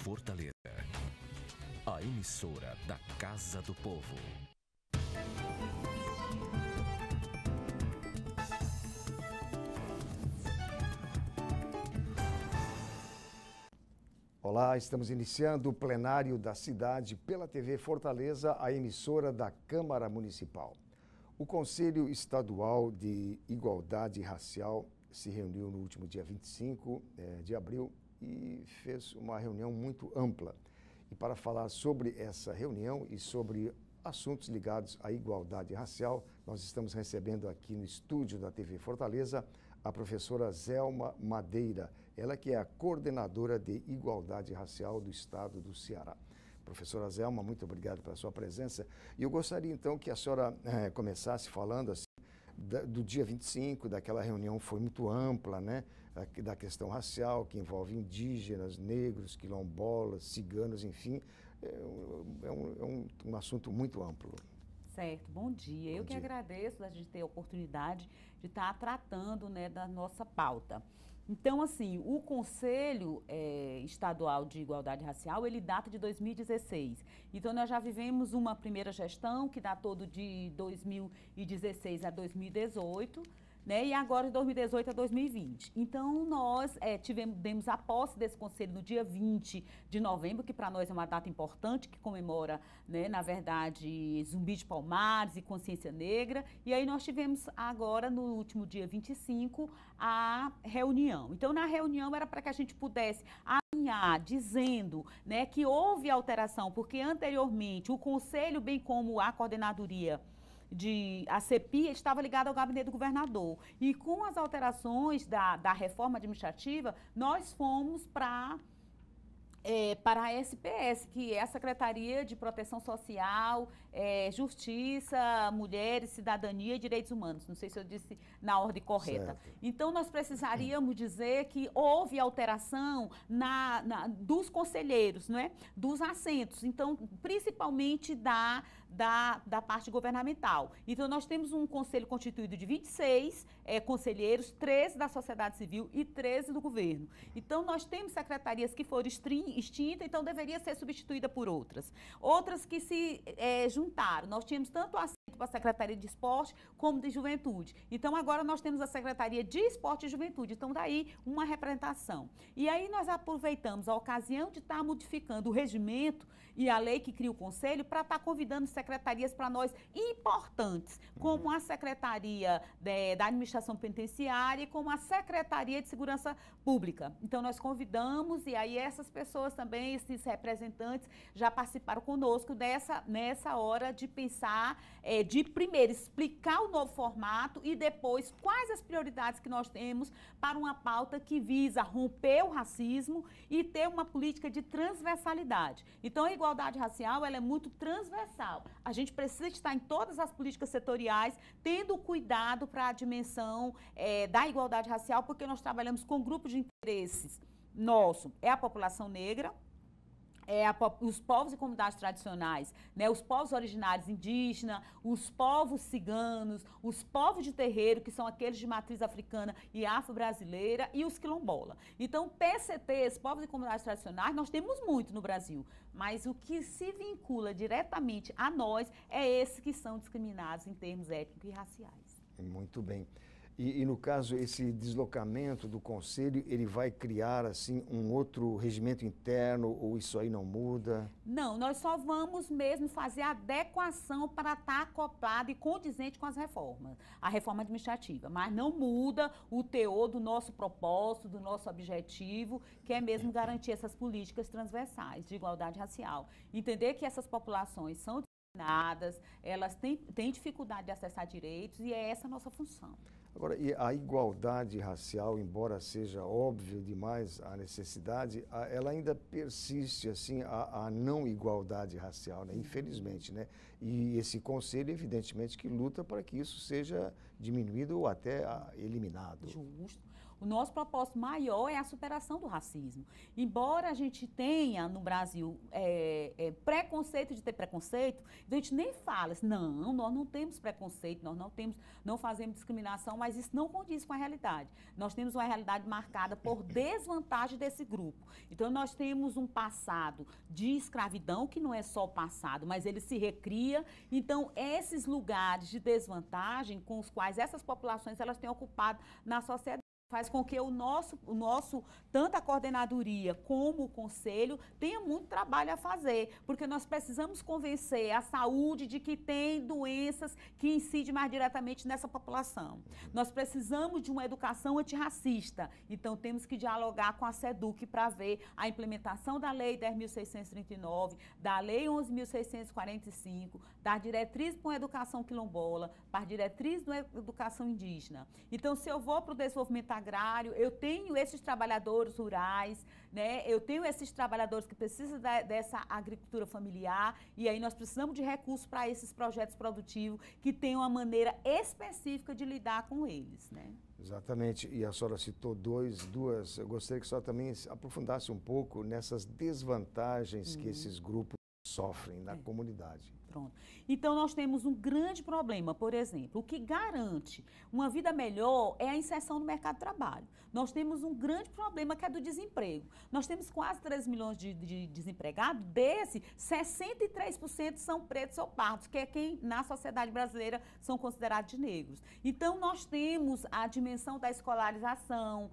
Fortaleza, a emissora da Casa do Povo. Olá, estamos iniciando o plenário da cidade pela TV Fortaleza, a emissora da Câmara Municipal. O Conselho Estadual de Igualdade Racial se reuniu no último dia 25 de abril e fez uma reunião muito ampla. E para falar sobre essa reunião e sobre assuntos ligados à igualdade racial, nós estamos recebendo aqui no estúdio da TV Fortaleza a professora Zelma Madeira, ela que é a coordenadora de Igualdade Racial do Estado do Ceará. Professora Zelma, muito obrigado pela sua presença. E eu gostaria então que a senhora começasse falando assim, do dia 25, daquela reunião foi muito ampla, né? Da questão racial, que envolve indígenas, negros, quilombolas, ciganos, enfim, um assunto muito amplo. Certo, bom dia. Eu que agradeço a gente ter a oportunidade de estar tratando, né, da nossa pauta. Então, assim, o Conselho Estadual de Igualdade Racial, ele data de 2016. Então, nós já vivemos uma primeira gestão que datou de 2016 a 2018, né? E agora de 2018 a 2020. Então, nós demos a posse desse conselho no dia 20 de novembro, que para nós é uma data importante, que comemora, né, na verdade, Zumbi de Palmares e Consciência Negra. E aí nós tivemos agora, no último dia 25, a reunião. Então, na reunião era para que a gente pudesse alinhar, dizendo, né, que houve alteração, porque anteriormente o conselho, bem como a coordenadoria, a CEPI estava ligada ao gabinete do governador. E com as alterações da reforma administrativa, nós fomos para a SPS, que é a Secretaria de Proteção Social, Justiça, Mulheres, Cidadania e Direitos Humanos. Não sei se eu disse na ordem correta. Certo. Então, nós precisaríamos dizer que houve alteração dos conselheiros, não é? Dos assentos, então, principalmente da parte governamental. Então, nós temos um conselho constituído de 26 conselheiros, 13 da sociedade civil e 13 do governo. Então, nós temos secretarias que foram extinta, então deveria ser substituída por outras. Outras que se juntaram. Nós tínhamos tanto assento para a Secretaria de Esporte como de Juventude. Então, agora nós temos a Secretaria de Esporte e Juventude. Então, daí uma representação. E aí nós aproveitamos a ocasião de estar modificando o regimento e a lei que cria o Conselho para estar convidando secretarias para nós importantes, como a Secretaria da Administração Penitenciária e como a Secretaria de Segurança Pública. Então, nós convidamos e aí essas pessoas também, esses representantes, já participaram conosco nessa hora de pensar, de primeiro explicar o novo formato e depois quais as prioridades que nós temos para uma pauta que visa romper o racismo e ter uma política de transversalidade. Então, a igualdade racial, ela é muito transversal. A gente precisa estar em todas as políticas setoriais, tendo cuidado para a dimensão da igualdade racial, porque nós trabalhamos com grupos de interesses. Nosso é a população negra, os povos e comunidades tradicionais, né, os povos originários indígenas, os povos ciganos, os povos de terreiro, que são aqueles de matriz africana e afro-brasileira, e os quilombola. Então, PCTs, povos e comunidades tradicionais, nós temos muito no Brasil, mas o que se vincula diretamente a nós é esses que são discriminados em termos étnicos e raciais. Muito bem. E no caso, esse deslocamento do Conselho, ele vai criar, assim, um outro regimento interno ou isso aí não muda? Não, nós só vamos mesmo fazer a adequação para estar acoplado e condizente com as reformas, a reforma administrativa, mas não muda o teor do nosso propósito, do nosso objetivo, que é mesmo garantir essas políticas transversais de igualdade racial. Entender que essas populações são discriminadas, elas têm dificuldade de acessar direitos e é essa a nossa função. Agora, e a igualdade racial, embora seja óbvio demais a necessidade, ela ainda persiste, assim, a não igualdade racial, né? Infelizmente, né? E esse conselho, evidentemente, que luta para que isso seja diminuído ou até eliminado. Justo. O nosso propósito maior é a superação do racismo. Embora a gente tenha no Brasil preconceito de ter preconceito, a gente nem fala assim, não, nós não temos preconceito, nós não fazemos discriminação, mas isso não condiz com a realidade. Nós temos uma realidade marcada por desvantagem desse grupo. Então, nós temos um passado de escravidão, que não é só o passado, mas ele se recria. Então, esses lugares de desvantagem com os quais essas populações elas têm ocupado na sociedade, faz com que o nosso, tanto a coordenadoria como o conselho, tenha muito trabalho a fazer, porque nós precisamos convencer a saúde de que tem doenças que incidem mais diretamente nessa população. Nós precisamos de uma educação antirracista, então temos que dialogar com a SEDUC para ver a implementação da Lei 10.639, da Lei 11.645, da diretriz para uma educação quilombola, para a diretriz da educação indígena. Então, se eu vou para o desenvolvimento agrário, eu tenho esses trabalhadores rurais, né? Eu tenho esses trabalhadores que precisam dessa agricultura familiar, e aí nós precisamos de recursos para esses projetos produtivos que tenham uma maneira específica de lidar com eles, né? Exatamente, e a senhora citou duas, eu gostaria que a senhora também aprofundasse um pouco nessas desvantagens que esses grupos sofrem na comunidade. Pronto. Então, nós temos um grande problema, por exemplo, o que garante uma vida melhor é a inserção no mercado de trabalho. Nós temos um grande problema que é do desemprego. Nós temos quase 3 milhões de desempregados, desse, 63% são pretos ou pardos, que é quem na sociedade brasileira são considerados de negros. Então, nós temos a dimensão da escolarização,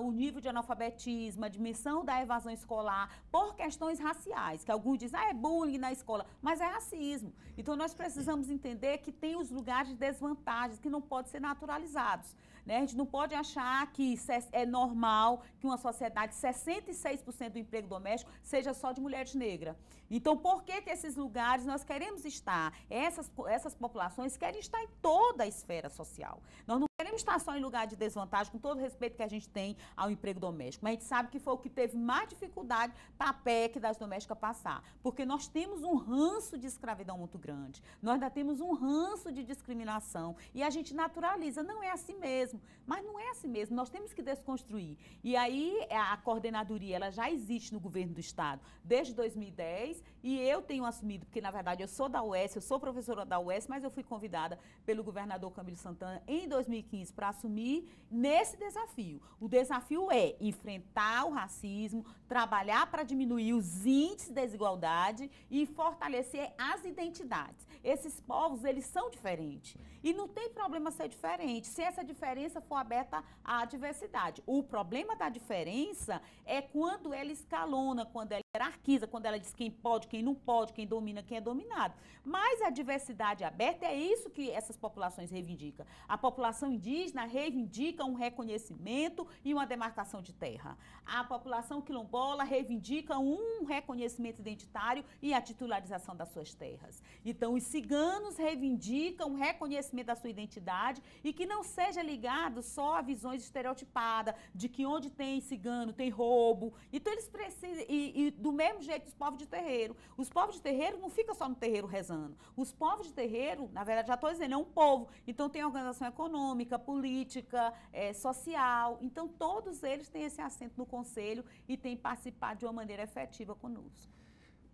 o nível de analfabetismo, a dimensão da evasão escolar, por questões raciais, que alguns dizem, é bullying na escola, mas é racismo. Então, nós precisamos entender que tem os lugares de desvantagens que não podem ser naturalizados, né? A gente não pode achar que é normal que uma sociedade, 66% do emprego doméstico seja só de mulheres negras. Então, por que esses lugares nós queremos estar? Essas populações querem estar em toda a esfera social. Nós não queremos estar só em lugar de desvantagem, com todo o respeito que a gente tem ao emprego doméstico. Mas a gente sabe que foi o que teve mais dificuldade para a PEC das domésticas passar. Porque nós temos um ranço de escravidão muito grande. Nós ainda temos um ranço de discriminação. E a gente naturaliza. Não é assim mesmo. Mas não é assim mesmo. Nós temos que desconstruir. E aí, a coordenadoria, ela já existe no governo do Estado desde 2010. E eu tenho assumido, porque, na verdade, eu sou da UES, eu sou professora da UES, mas eu fui convidada pelo governador Camilo Santana em 2015 para assumir nesse desafio. O desafio é enfrentar o racismo, trabalhar para diminuir os índices de desigualdade e fortalecer as identidades. Esses povos, eles são diferentes. E não tem problema ser diferente, se essa diferença for aberta à diversidade. O problema da diferença é quando ela escalona, quando ela hierarquiza, quando ela diz quem pode, quem não pode, quem domina, quem é dominado. Mas a diversidade aberta é isso que essas populações reivindicam. A população indígena reivindica um reconhecimento e uma demarcação de terra. A população quilombola reivindica um reconhecimento identitário e a titularização das suas terras. Então, os ciganos reivindicam um reconhecimento da sua identidade e que não seja ligado só a visões estereotipadas de que onde tem cigano tem roubo. Então, eles precisam... E do mesmo jeito, os povos de terreiro. Os povos de terreiro não ficam só no terreiro rezando. Os povos de terreiro, na verdade, já estou dizendo, é um povo. Então, tem organização econômica, política, social. Então, todos eles têm esse assento no Conselho e têm participado de uma maneira efetiva conosco.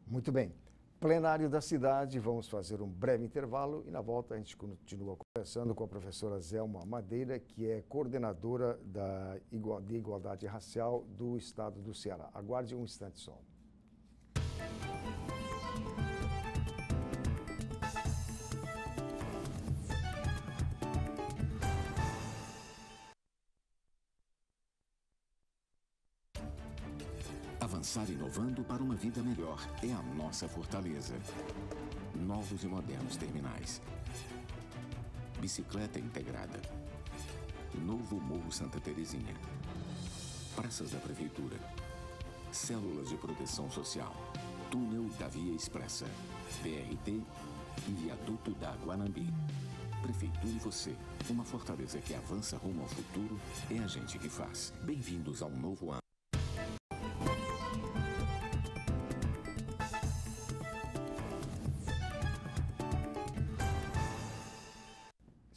Muito bem. Plenário da cidade, vamos fazer um breve intervalo e na volta a gente continua conversando com a professora Zelma Madeira, que é coordenadora de Igualdade Racial do Estado do Ceará. Aguarde um instante só. Avançar inovando para uma vida melhor é a nossa fortaleza. Novos e modernos terminais. Bicicleta integrada. Novo Morro Santa Terezinha. Praças da Prefeitura. Células de proteção social. Túnel da Via Expressa. BRT e Viaduto da Guanambi. Prefeitura e você. Uma fortaleza que avança rumo ao futuro é a gente que faz. Bem-vindos ao novo ano.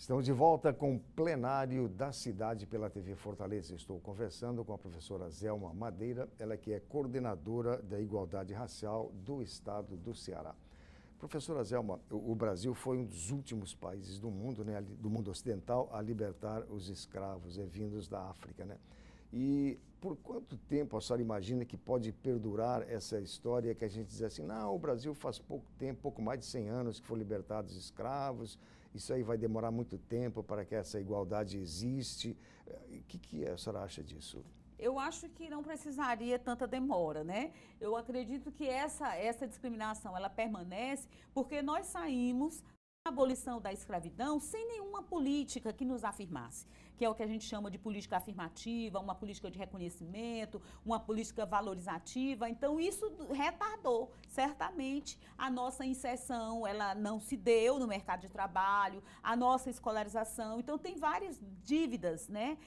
Estamos de volta com o plenário da cidade pela TV Fortaleza. Estou conversando com a professora Zelma Madeira, ela que é coordenadora da Igualdade Racial do Estado do Ceará. Professora Zelma, o Brasil foi um dos últimos países do mundo, né, do mundo ocidental, a libertar os escravos vindos da África, né? E por quanto tempo a senhora imagina que pode perdurar essa história que a gente diz assim, não, o Brasil faz pouco tempo, pouco mais de 100 anos que foram libertados os escravos, isso aí vai demorar muito tempo para que essa igualdade existe. O que a senhora acha disso? Eu acho que não precisaria tanta demora, né? Eu acredito que essa discriminação, ela permanece porque nós saímos da abolição da escravidão sem nenhuma política que nos afirmasse, que é o que a gente chama de política afirmativa, uma política de reconhecimento, uma política valorizativa. Então, isso retardou, certamente, a nossa inserção, ela não se deu no mercado de trabalho, a nossa escolarização. Então, tem várias dívidas, né,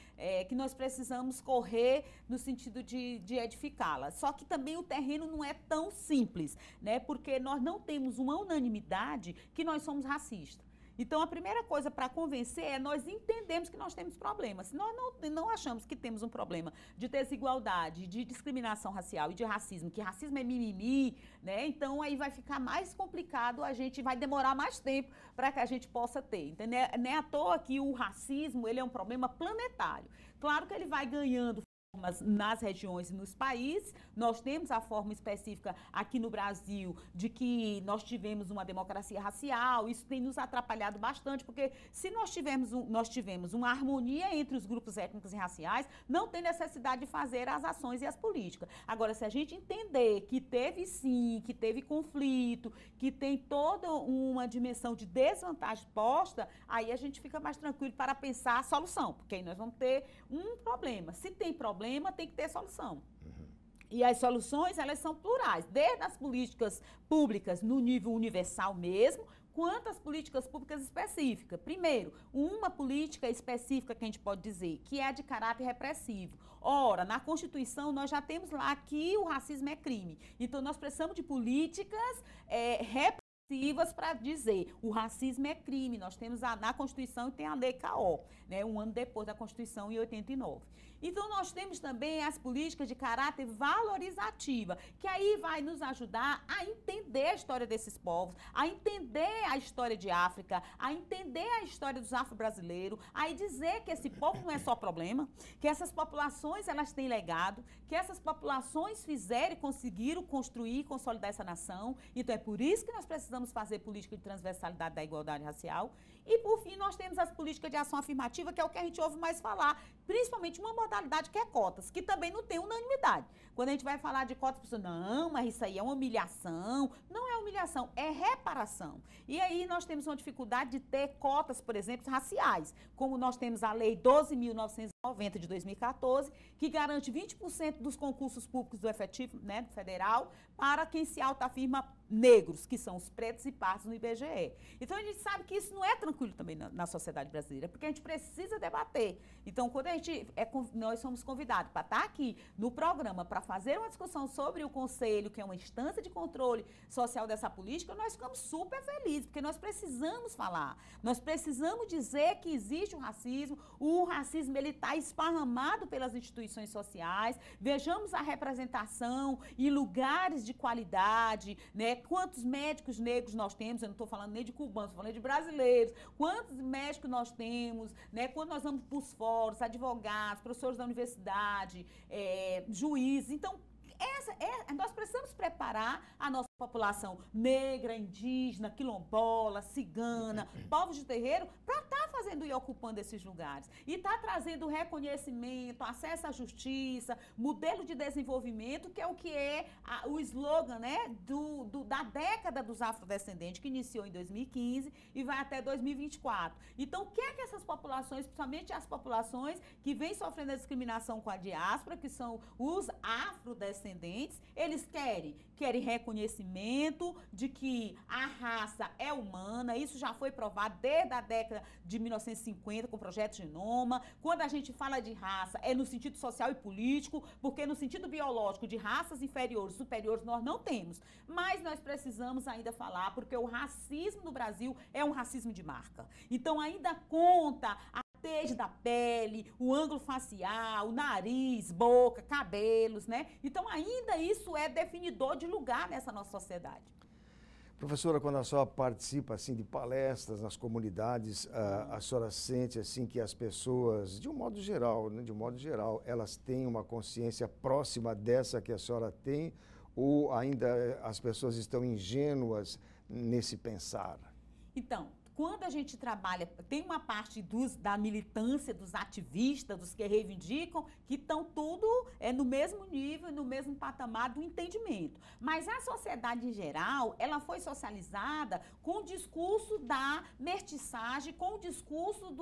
que nós precisamos correr no sentido de edificá-la. Só que também o terreno não é tão simples, né, porque nós não temos uma unanimidade que nós somos racistas. Então, a primeira coisa para convencer é nós entendermos que nós temos problemas. Se nós não achamos que temos um problema de desigualdade, de discriminação racial e de racismo, que racismo é mimimi, né? Então, aí vai ficar mais complicado, a gente vai demorar mais tempo para que a gente possa ter. Entendeu? Não é à toa que o racismo, ele é um problema planetário. Claro que ele vai ganhando nas regiões e nos países. Nós temos a forma específica aqui no Brasil de que nós tivemos uma democracia racial, isso tem nos atrapalhado bastante, porque se nós tivemos uma harmonia entre os grupos étnicos e raciais, não tem necessidade de fazer as ações e as políticas. Agora, se a gente entender que teve sim, que teve conflito, que tem toda uma dimensão de desvantagem posta, aí a gente fica mais tranquilo para pensar a solução, porque aí nós vamos ter um problema. Se tem problema, tem que ter solução. E as soluções, elas são plurais, desde as políticas públicas no nível universal mesmo, quanto as políticas públicas específicas. Primeiro, uma política específica que a gente pode dizer, que é a de caráter repressivo. Ora, na Constituição nós já temos lá que o racismo é crime. Então, nós precisamos de políticas repressivas para dizer o racismo é crime. Nós temos na Constituição e tem a Lei K.O., né, um ano depois da Constituição, em 89. Então, nós temos também as políticas de caráter valorizativa, que aí vai nos ajudar a entender a história desses povos, a entender a história de África, a entender a história dos afro-brasileiros, a dizer que esse povo não é só problema, que essas populações, elas têm legado, que essas populações fizeram e conseguiram construir e consolidar essa nação. Então, é por isso que nós precisamos fazer política de transversalidade da igualdade racial. E, por fim, nós temos as políticas de ação afirmativa, que é o que a gente ouve mais falar, principalmente uma modalidade que é cotas, que também não tem unanimidade. Quando a gente vai falar de cotas, a pessoa, não, mas isso aí é uma humilhação. Não é humilhação, é reparação. E aí nós temos uma dificuldade de ter cotas, por exemplo, raciais, como nós temos a Lei 12.990 de 2014, que garante 20% dos concursos públicos do efetivo, né, federal, para quem se autoafirma negros, que são os pretos e pardos no IBGE. Então, a gente sabe que isso não é tranquilo também na sociedade brasileira, porque a gente precisa debater. Então, quando nós somos convidados para estar aqui no programa para fazer uma discussão sobre o Conselho, que é uma instância de controle social dessa política, nós ficamos super felizes, porque nós precisamos falar. Nós precisamos dizer que existe o racismo ele está esparramado pelas instituições sociais, vejamos a representação em lugares de qualidade, né? Quantos médicos negros nós temos, eu não estou falando nem de cubanos, estou falando de brasileiros, quantos médicos nós temos, né? Quando nós vamos para os fóruns, advogados, professores da universidade, juízes. Então, nós precisamos preparar a nossa população negra, indígena, quilombola, cigana, povos de terreiro, para estar fazendo e ocupando esses lugares. E estar trazendo reconhecimento, acesso à justiça, modelo de desenvolvimento, que é o slogan, né, da década dos afrodescendentes, que iniciou em 2015 e vai até 2024. Então, o que é que essas populações, principalmente as populações que vêm sofrendo a discriminação com a diáspora, que são os afrodescendentes, eles querem reconhecimento, reconhecimento de que a raça é humana, isso já foi provado desde a década de 1950 com o Projeto Genoma. Quando a gente fala de raça, é no sentido social e político, porque no sentido biológico de raças inferiores, superiores, nós não temos. Mas nós precisamos ainda falar, porque o racismo no Brasil é um racismo de marca. Então ainda conta a tez da pele, o ângulo facial, o nariz, boca, cabelos, né? Então ainda isso é definidor de lugar nessa nossa sociedade. Professora, quando a senhora participa assim de palestras nas comunidades, a senhora sente assim que as pessoas, de um modo geral, né, elas têm uma consciência próxima dessa que a senhora tem, ou ainda as pessoas estão ingênuas nesse pensar? Então, quando a gente trabalha, tem uma parte da militância, dos ativistas, dos que reivindicam, que estão tudo no mesmo nível, no mesmo patamar do entendimento. Mas a sociedade em geral, ela foi socializada com o discurso da mestiçagem, com o discurso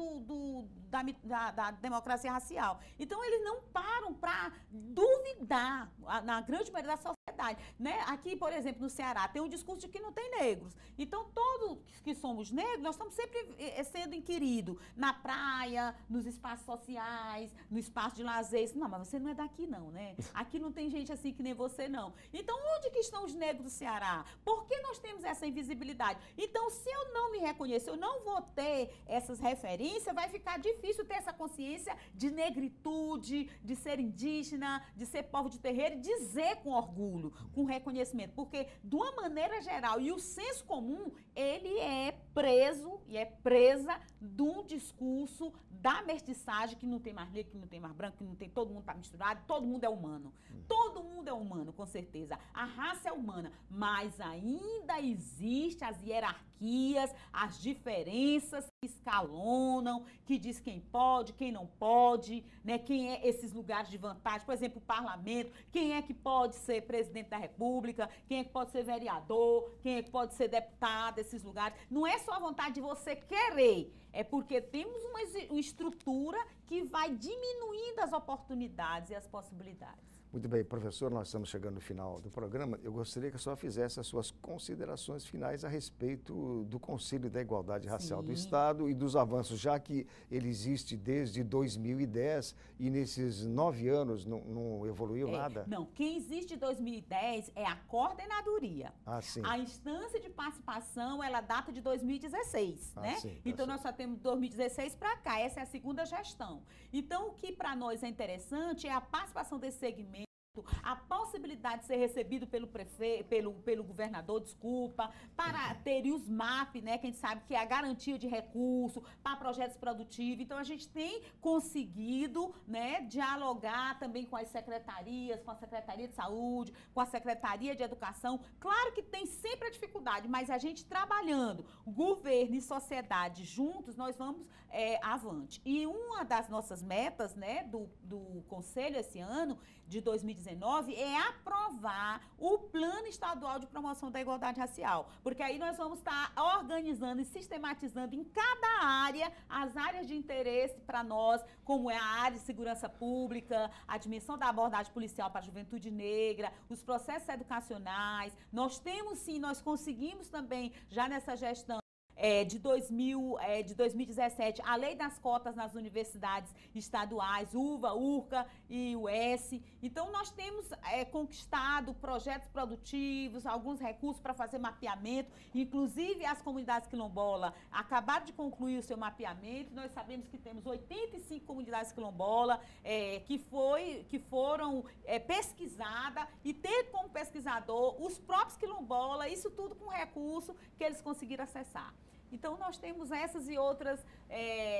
da democracia racial. Então, eles não param para duvidar, na grande maioria da sociedade. Né? Aqui, por exemplo, no Ceará, tem um discurso de que não tem negros. Então, todos que somos negros, nós estamos sempre sendo inquiridos na praia, nos espaços sociais, no espaço de lazer. Não, mas você não é daqui não, né? Aqui não tem gente assim que nem você não. Então, onde que estão os negros do Ceará? Por que nós temos essa invisibilidade? Então, se eu não me reconhecer, eu não vou ter essas referências, vai ficar difícil ter essa consciência de negritude, de ser indígena, de ser povo de terreiro e dizer com orgulho, com reconhecimento. Porque, de uma maneira geral, e o senso comum, ele é preso e é presa de um discurso da mestiçagem, que não tem mais negro, que não tem mais branco, que não tem, todo mundo está misturado, todo mundo é humano. Todo mundo é humano, com certeza. A raça é humana, mas ainda existem as hierarquias, as diferenças que escalonam, que diz quem pode, quem não pode, né? Quem é esses lugares de vantagem, por exemplo, o parlamento, quem é que pode ser presidente da República, quem é que pode ser vereador, quem é que pode ser deputado, esses lugares. Não é só a vontade de você querer, é porque temos uma estrutura que vai diminuindo as oportunidades e as possibilidades. Muito bem, professor, nós estamos chegando no final do programa. Eu gostaria que a senhora fizesse as suas considerações finais a respeito do Conselho da Igualdade Racial do Estado e dos avanços, já que ele existe desde 2010 e nesses 9 anos não evoluiu nada. Não, quem existe de 2010 é a coordenadoria. Ah, sim. A instância de participação, ela data de 2016, né? Sim, então, nós só temos 2016 para cá, essa é a segunda gestão. Então, o que para nós é interessante é a participação desse segmento, a possibilidade de ser recebido pelo prefeito, pelo governador, para ter os MAP, né, que a gente sabe que é a garantia de recurso para projetos produtivos. Então, a gente tem conseguido, né, dialogar também com as secretarias, com a Secretaria de Saúde, com a Secretaria de Educação. Claro que tem sempre a dificuldade, mas a gente trabalhando, governo e sociedade juntos, nós vamos avante. E uma das nossas metas, né, do Conselho esse ano, de 2019, é aprovar o Plano Estadual de Promoção da Igualdade Racial. Porque aí nós vamos estar organizando e sistematizando em cada área as áreas de interesse para nós, como é a área de segurança pública, a dimensão da abordagem policial para a juventude negra, os processos educacionais. Nós temos sim, nós conseguimos também, já nessa gestão, de 2017, a lei das cotas nas universidades estaduais, UVA, URCA e UES. Então, nós temos conquistado projetos produtivos, alguns recursos para fazer mapeamento, inclusive as comunidades quilombolas acabaram de concluir o seu mapeamento. Nós sabemos que temos 85 comunidades quilombolas que foram pesquisadas e ter como pesquisador os próprios quilombolas, isso tudo com recurso que eles conseguiram acessar. Então, nós temos essas e outras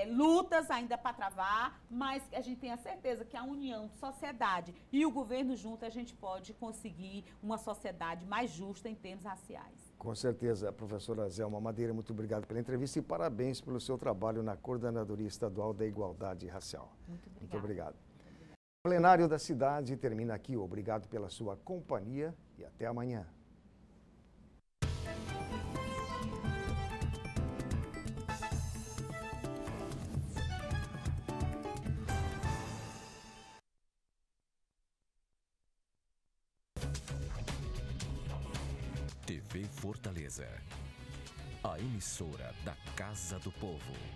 lutas ainda para travar, mas a gente tem a certeza que a união de sociedade e o governo junto, a gente pode conseguir uma sociedade mais justa em termos raciais. Com certeza, professora Zelma Madeira, muito obrigado pela entrevista e parabéns pelo seu trabalho na Coordenadoria Estadual da Igualdade Racial. Muito obrigado. O plenário da cidade termina aqui. Obrigado pela sua companhia e até amanhã. TV Fortaleza, a emissora da Casa do Povo.